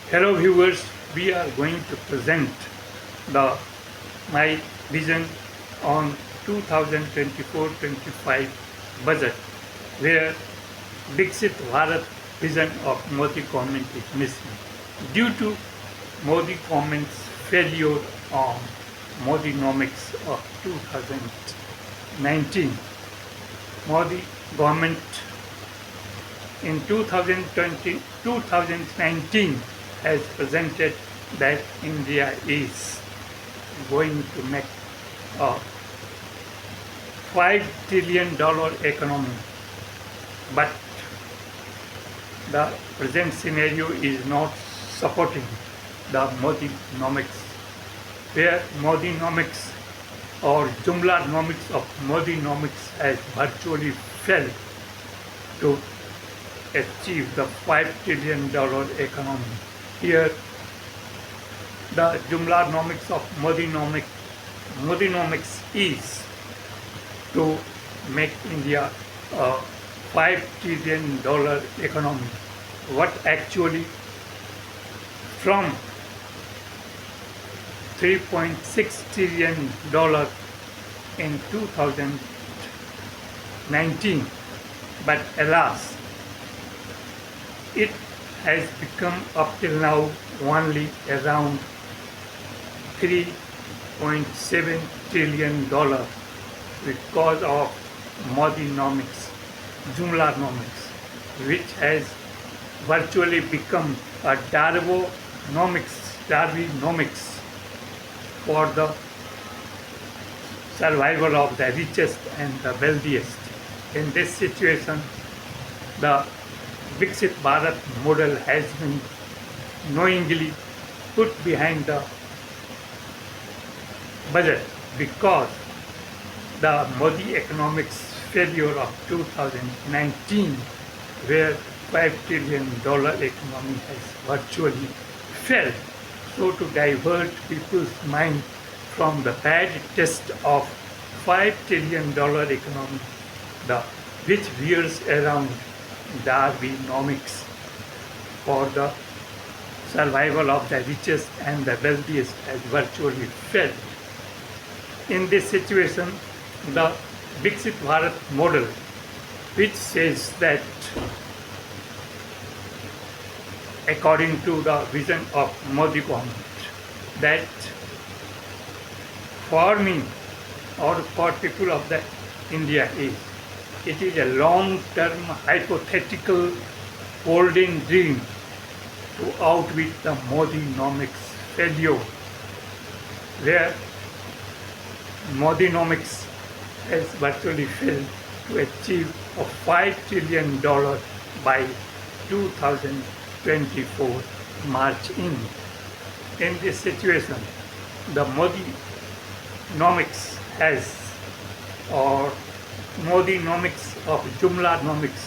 Hello viewers, we are going to present the my vision on 2024-25 budget where Viksit Bharat vision of Modi government is missing. Due to Modi government's failure on Modinomics of 2019, Modi government in 2019 has presented that India is going to make a $5 trillion economy. But the present scenario is not supporting the Modinomics, where Modinomics or Jumlanomics of Modinomics has virtually failed to achieve the $5 trillion economy. Here, the Jumlanomics of Modinomics is to make India a $5 trillion economy. What actually from $3.6 trillion in 2019, but alas, it has become up till now only around $3.7 trillion because of Modinomics, Jumlanomics, which has virtually become a Darwinomics for the survival of the richest and the wealthiest. In this situation, the Viksit Bharat model has been knowingly put behind the budget because the Modi economics failure of 2019, where $5 trillion economy has virtually failed. So to divert people's mind from the bad test of $5 trillion economy, which veers around Darwinomics for the survival of the richest and the wealthiest has virtually failed. In this situation, the Viksit Bharat model, which says that according to the vision of Modi government, that for me or for people of the India it is a long-term hypothetical golden dream to outwit the Modinomics failure, where Modinomics has virtually failed to achieve a $5 trillion by 2024 March in. In this situation, the Modinomics Modinomics of Jumlanomics,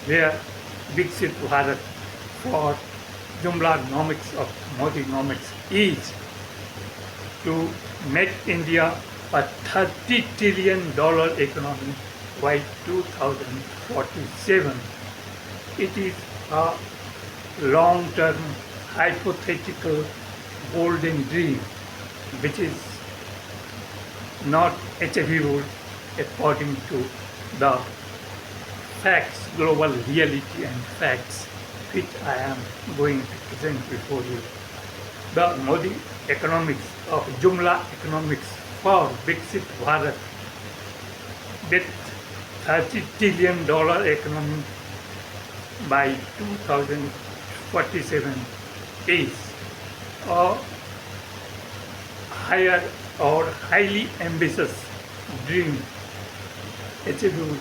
where Viksit Bharat for Jumlanomics of Modinomics is to make India a $30 trillion economy by 2047. It is a long-term hypothetical golden dream which is not achievable according to the facts, global reality and facts which I am going to present before you. The Modi economics of Jumla economics for Viksit Bharat with $30 trillion economy by 2047 is a higher or highly ambitious dream achievable,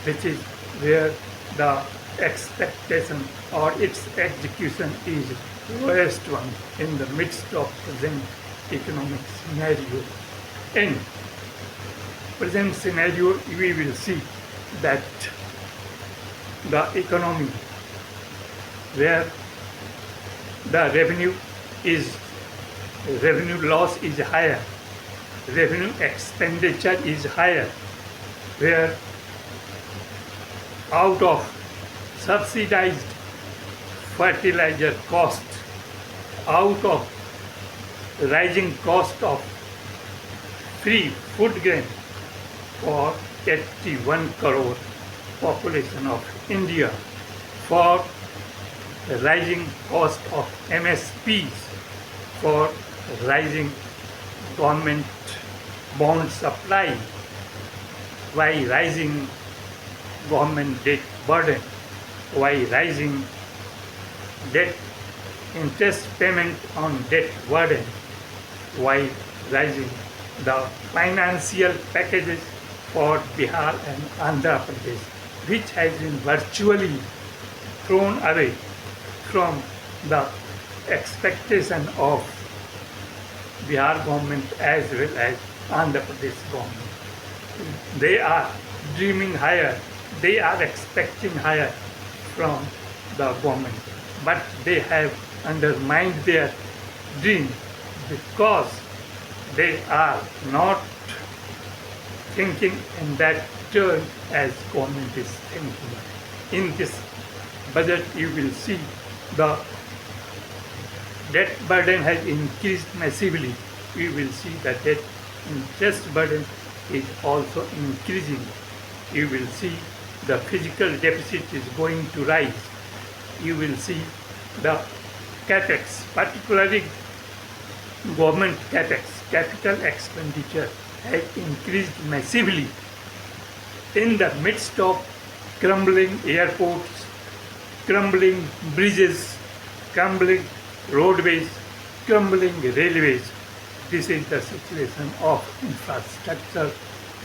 which is where the expectation or its execution is lowest one in the midst of present economic scenario. In present scenario, we will see that the economy where the revenue loss is higher, revenue expenditure is higher, where out of subsidized fertilizer cost out of rising cost of free food grain for 81 crore population of India, for the rising cost of MSPs, for rising government bond supply, why rising government debt burden, why rising debt interest payment on debt burden, why rising the financial packages for Bihar and Andhra Pradesh, which has been virtually thrown away from the expectation of Bihar government as well as Andhra Pradesh government. They are dreaming higher, they are expecting higher from the government, but they have undermined their dream because they are not thinking in that turn as government is thinking. In this budget you will see the debt burden has increased massively. You will see that debt interest burden is also increasing. You will see the physical deficit is going to rise. You will see the capex, particularly government capex, capital expenditure has increased massively in the midst of crumbling airports, crumbling bridges, crumbling roadways, crumbling railways. This is the situation of infrastructure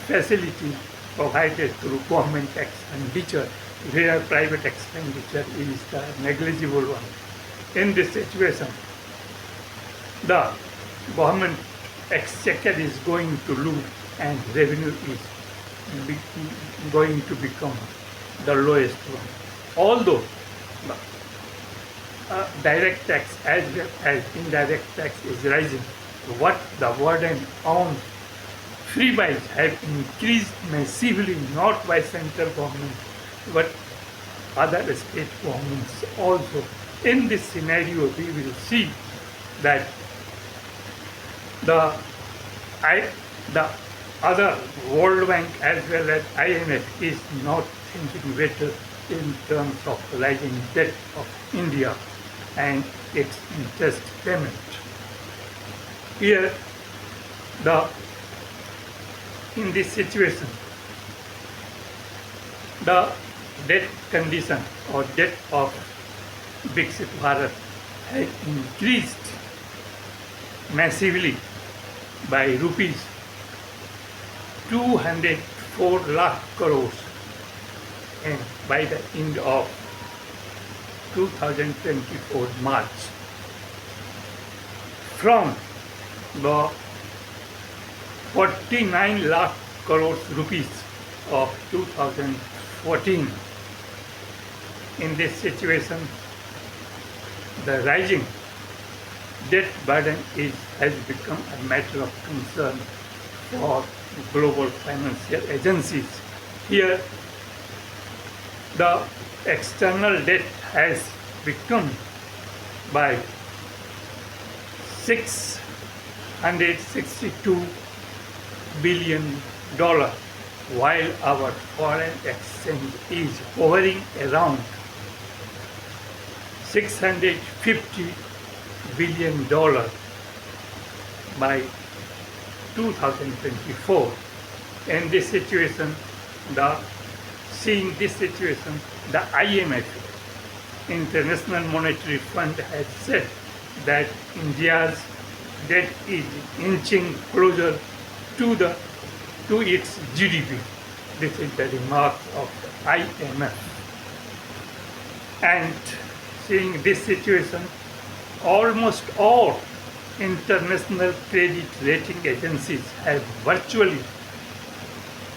facility provided through government expenditure, where private expenditure is the negligible one. In this situation, the government exchequer is going to lose and revenue is going to become the lowest one. Although direct tax as well as indirect tax is rising, what the burden on free buys have increased massively, not by central government but other state governments also. In this scenario, we will see that the other World Bank as well as IMF is not thinking better in terms of rising debt of India and its interest payment. Here, in this situation, the debt condition or debt of Viksit Bharat has increased massively by rupees 204 lakh crores, and by the end of 2024 March, from the 49 lakh crores rupees of 2014. In this situation, the rising debt burden has become a matter of concern for global financial agencies. Here, the external debt has become by $662 billion, while our foreign exchange is hovering around $650 billion by 2024. In this situation, seeing this situation, the IMF, International Monetary Fund, has said that India's debt is inching closer to its GDP. This is the remark of the IMF. And seeing this situation, almost all international credit rating agencies have virtually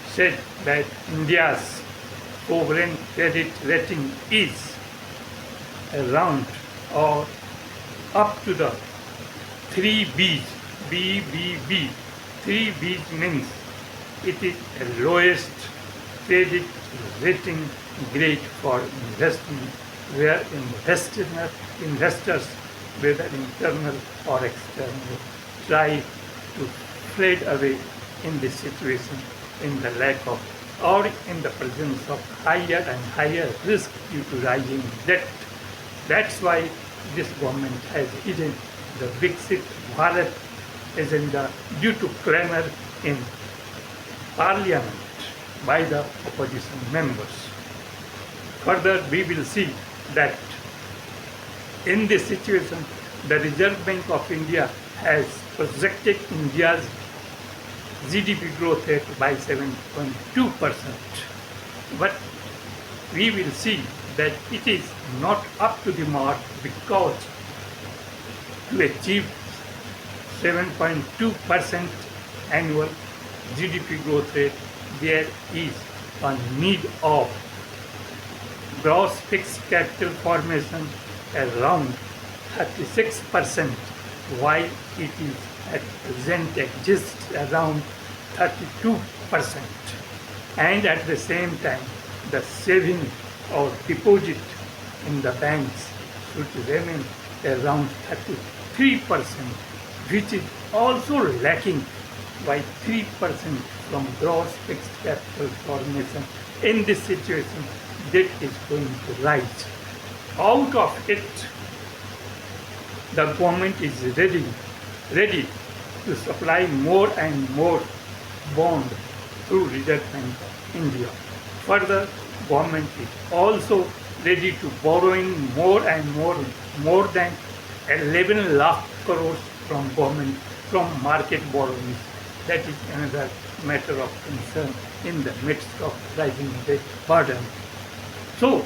said that India's sovereign credit rating is around or up to the 3 Bs, BBB. 3 Bs means it is the lowest credit rating grade for investment, where investors whether internal or external, try to fade away in this situation in the lack of or in the presence of higher and higher risk due to rising debt. That's why this government has hidden the Viksit Bharat agenda due to clamor in parliament by the opposition members. Further, we will see that in this situation, the Reserve Bank of India has projected India's GDP growth rate by 7.2%. But we will see that it is not up to the mark because to achieve 7.2% annual GDP growth rate, there is a need of gross fixed capital formation around 36%, while it is at present exists around 32%. And at the same time, the saving or deposit in the banks should remain around 33%, which is also lacking by 3% from gross fixed capital formation. In this situation, debt is going to rise. Out of it, the government is ready to supply more and more bond through Reserve Bank of India. Further, government is also ready to borrowing more and more than 11 lakh crores from government from market borrowings. That is another matter of concern in the midst of rising debt burden. So,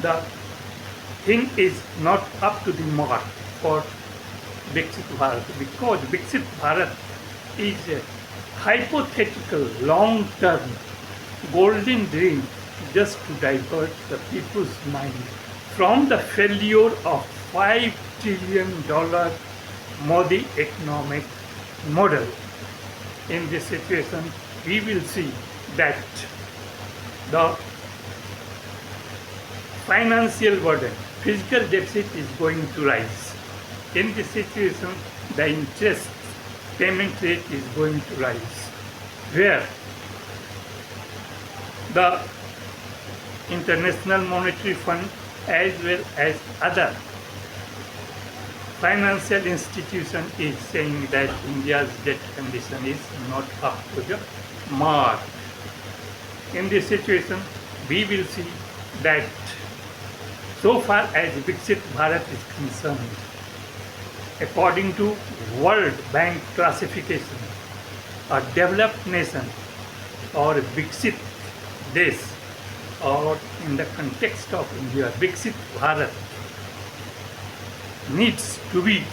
the thing is not up to the mark for Viksit Bharat because Viksit Bharat is a hypothetical long-term golden dream just to divert the people's mind from the failure of $5 trillion Modi economic model. In this situation, we will see that the financial burden, fiscal deficit is going to rise. In this situation, the interest payment rate is going to rise, where the International Monetary Fund as well as other financial institution is saying that India's debt condition is not up to the mark. In this situation, we will see that so far as Viksit Bharat is concerned, according to World Bank classification, a developed nation or Viksit Desh, or in the context of India, Viksit Bharat needs to be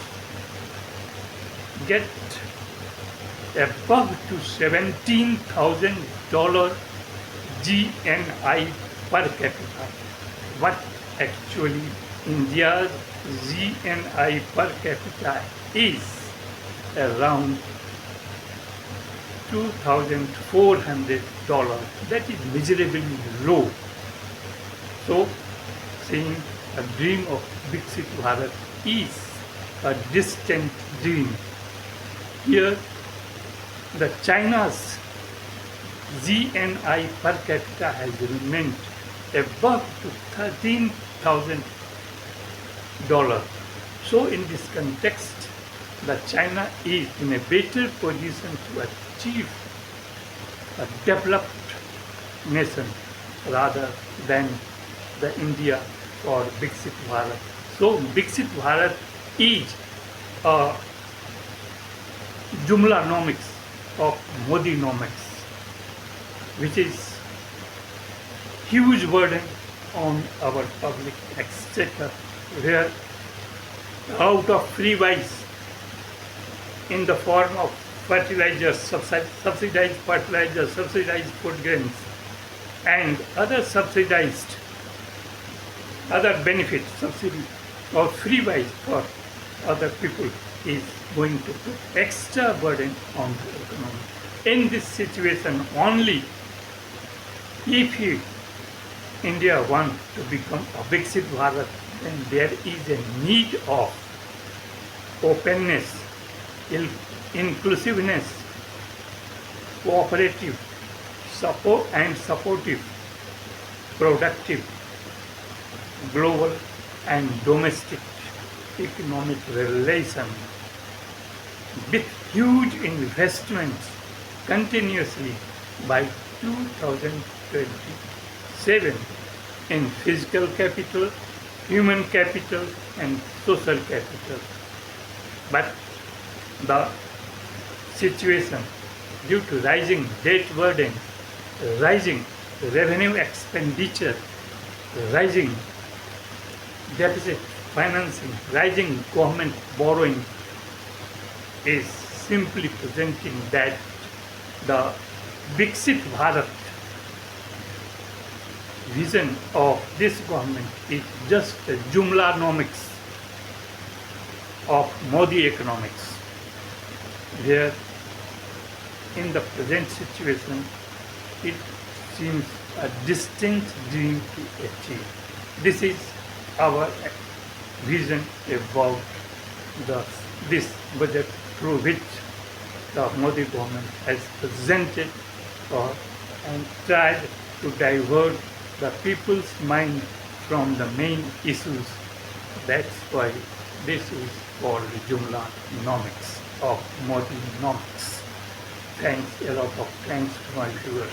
get above to $17,000 GNI per capita. But actually India's GNI per capita is around $2,400. That is miserably low. So, saying a dream of Viksit Bharat is a distant dream. Here, the China's GNI per capita has remained above to $13,000. So, in this context, the China is in a better position to achieve a developed nation rather than the India or Viksit Bharat. So Viksit Bharat is a Jumlanomics of Modinomics, which is huge burden on our public exchequer, where out of free buys in the form of fertilizers, subsidized fertilizers, subsidized food grains, and other subsidized, other benefits, subsidy or free buys for other people is going to put extra burden on the economy. In this situation, only if India wants to become a Viksit Bharat then there is a need of openness, inclusiveness, cooperative, support and supportive, productive, global and domestic economic relation with huge investments continuously by 2027 in physical capital, human capital and social capital. But the situation due to rising debt burden, rising revenue expenditure, rising deficit financing, rising government borrowing is simply presenting that the Viksit Bharat vision of this government is just a Jumlanomics of Modi economics, where in the present situation it seems a distant dream to achieve. This is our vision about this budget through which the Modi government has presented and tried to divert the people's mind from the main issues. That's why this is called Jumlanomics of Modi-nomics. Thanks, a lot of thanks to my viewers.